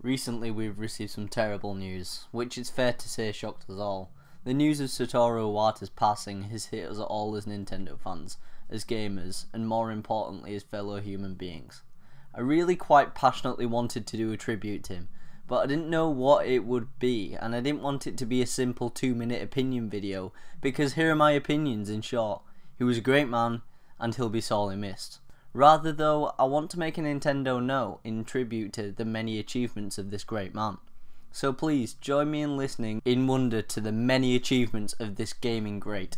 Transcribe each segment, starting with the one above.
Recently we've received some terrible news, which it's fair to say shocked us all. The news of Satoru Iwata's passing has hit us all as Nintendo fans, as gamers, and more importantly as fellow human beings. I really quite passionately wanted to do a tribute to him, but I didn't know what it would be, and I didn't want it to be a simple 2-minute opinion video, because here are my opinions in short. He was a great man, and he'll be sorely missed. Rather though, I want to make a Nintendo note in tribute to the many achievements of this great man. So please, join me in listening in wonder to the many achievements of this gaming great.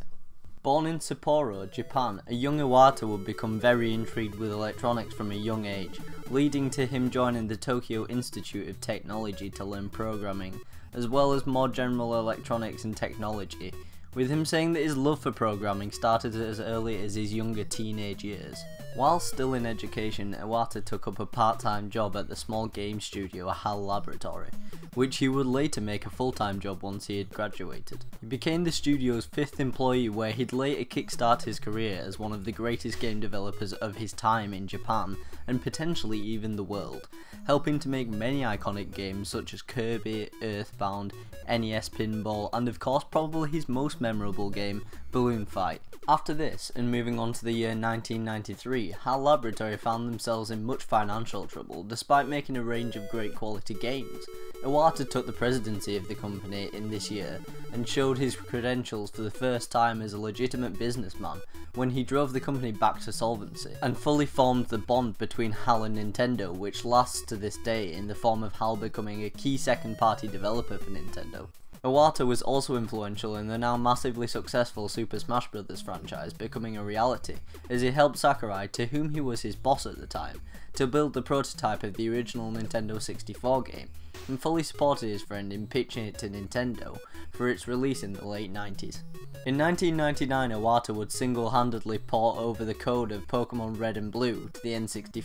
Born in Sapporo, Japan, a young Iwata would become very intrigued with electronics from a young age, leading to him joining the Tokyo Institute of Technology to learn programming, as well as more general electronics and technology, with him saying that his love for programming started as early as his younger teenage years. While still in education, Iwata took up a part-time job at the small game studio HAL Laboratory, which he would later make a full-time job once he had graduated. He became the studio's 5th employee, where he'd later kickstart his career as one of the greatest game developers of his time in Japan, and potentially even the world, helping to make many iconic games such as Kirby, Earthbound, NES Pinball, and of course probably his most memorable game, Balloon Fight. After this, and moving on to the year 1993, HAL Laboratory found themselves in much financial trouble despite making a range of great quality games. Iwata took the presidency of the company in this year and showed his credentials for the first time as a legitimate businessman when he drove the company back to solvency and fully formed the bond between HAL and Nintendo, which lasts to this day in the form of HAL becoming a key second-party developer for Nintendo. Iwata was also influential in the now massively successful Super Smash Bros. Franchise becoming a reality, as he helped Sakurai, to whom he was his boss at the time, to build the prototype of the original Nintendo 64 game, and fully supported his friend in pitching it to Nintendo for its release in the late 90s. In 1999, Iwata would single-handedly port over the code of Pokemon Red and Blue to the N64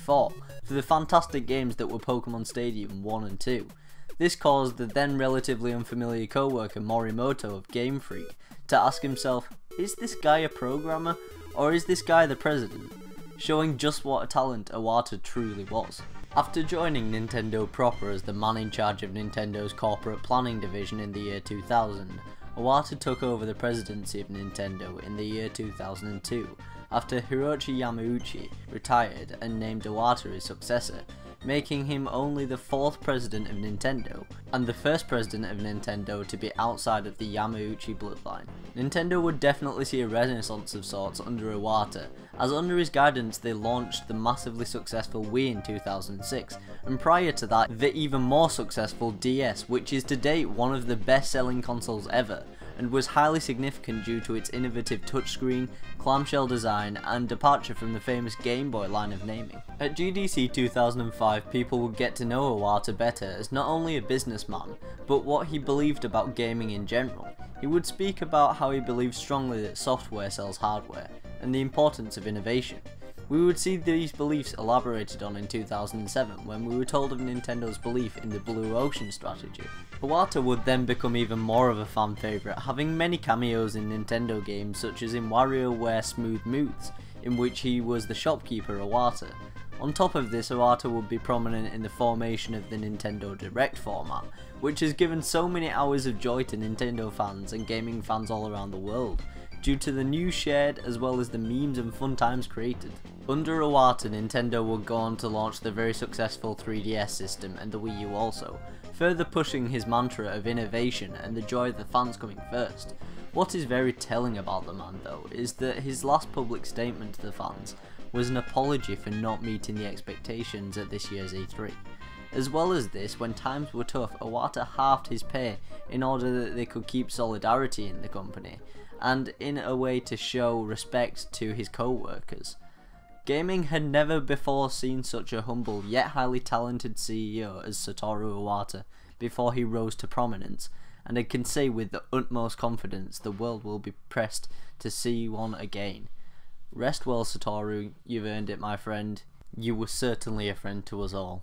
for the fantastic games that were Pokemon Stadium 1 and 2. This caused the then relatively unfamiliar co-worker Morimoto of Game Freak to ask himself, is this guy a programmer, or is this guy the president? Showing just what a talent Iwata truly was. After joining Nintendo proper as the man in charge of Nintendo's corporate planning division in the year 2000, Iwata took over the presidency of Nintendo in the year 2002, after Hiroshi Yamauchi retired and named Iwata his successor, making him only the 4th president of Nintendo, and the 1st president of Nintendo to be outside of the Yamauchi bloodline. Nintendo would definitely see a renaissance of sorts under Iwata, as under his guidance they launched the massively successful Wii in 2006, and prior to that the even more successful DS, which is to date one of the best selling consoles ever, and was highly significant due to its innovative touchscreen, clamshell design, and departure from the famous Game Boy line of naming. At GDC 2005, people would get to know Iwata better as not only a businessman, but what he believed about gaming in general. He would speak about how he believed strongly that software sells hardware, and the importance of innovation. We would see these beliefs elaborated on in 2007 when we were told of Nintendo's belief in the Blue Ocean strategy. Iwata would then become even more of a fan favourite, having many cameos in Nintendo games such as in WarioWare Smooth Moves, in which he was the shopkeeper Iwata. On top of this, Iwata would be prominent in the formation of the Nintendo Direct format, which has given so many hours of joy to Nintendo fans and gaming fans all around the world, due to the news shared as well as the memes and fun times created. Under Iwata, Nintendo would go on to launch the very successful 3DS system and the Wii U also, further pushing his mantra of innovation and the joy of the fans coming first. What is very telling about the man though is that his last public statement to the fans was an apology for not meeting the expectations at this year's E3. As well as this, when times were tough, Iwata halved his pay in order that they could keep solidarity in the company, and in a way to show respect to his co-workers. Gaming had never before seen such a humble yet highly talented CEO as Satoru Iwata before he rose to prominence, and I can say with the utmost confidence the world will be pressed to see one again. Rest well, Satoru, you've earned it, my friend. You were certainly a friend to us all.